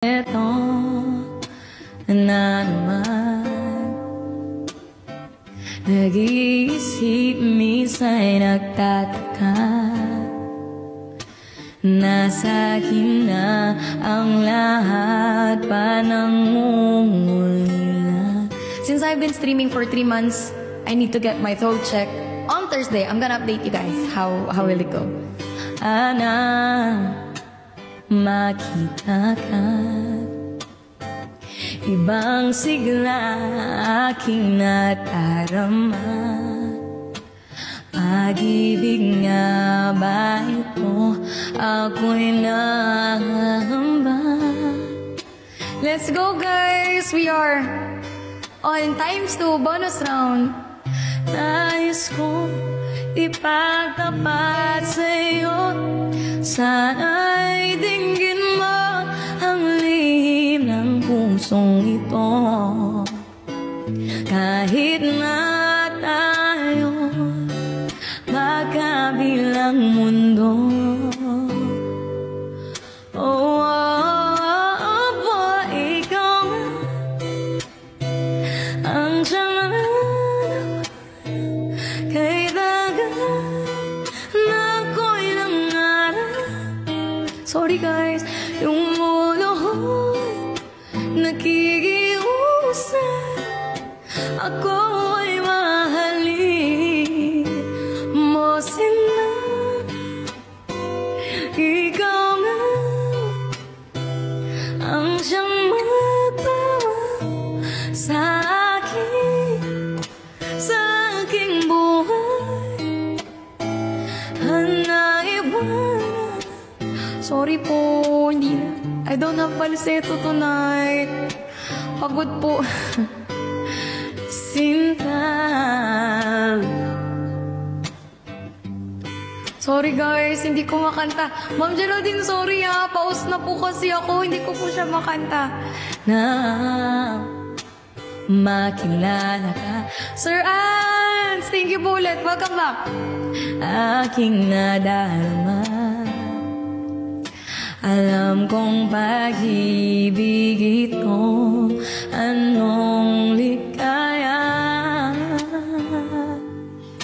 Eto na naman, nag-iisip minsan nagtataka, nasa akin na ang lahat, panangungulila. Since I've been streaming for 3 months, I need to get my throat checked. On Thursday, I'm gonna update you guys how will it go. Makita ka, ibang sigla aking natarama. Pag-ibig nga ba ito? Ako'y nangamba. Let's go guys! We are on ×2 bonus round. Nais kong ipagtapat sa'yo, sana'y dinggin mo ang lihim ng pusong ito. Kahit na tayo magkabilang mundo, ikaw ang siyang kay dagat na ako'y nangarap. Sorry guys, yung mulo'y nakikiusap, ako ay mahalin mo sila. Ikaw na ang siyang magbawa sa aking buhay. Naiwanan. Sorry po, hindi na. I don't have falsetto tonight. Pagod po. Sinta. Sorry guys, hindi ko makanta. Ma'am Geraldine, sorry ha. Paus na po kasi ako. Hindi ko po siya makanta. Makilala ka, Sir Ans, thank you po ulit. Welcome back. Aking nadarama, alam kong pag-ibig ito, anong likaya.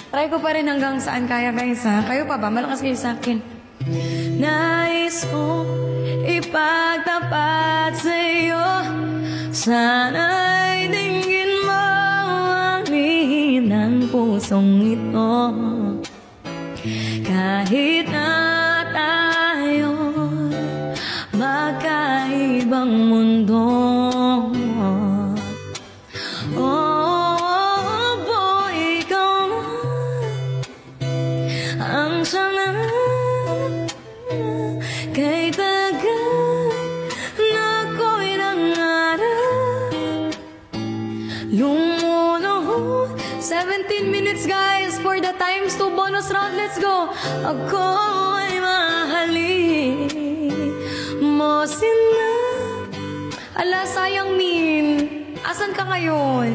Try ko pa rin hanggang saan kaya guys ha. Kayo pa ba? Malakas kayo sa akin. Nais ko ipagtapat sa'yo, sana'y dinggin mo ang lihim ng pusong ito. Kahit na tayo magkaibang mundo, ikaw ang siyang kay tagal na ako'y nangarap. Lumulo 17 minutes guys for the ×2 bonus round. Let's go. Ako ay mahalin mo sila. Ala, sayang Min, asan ka ngayon?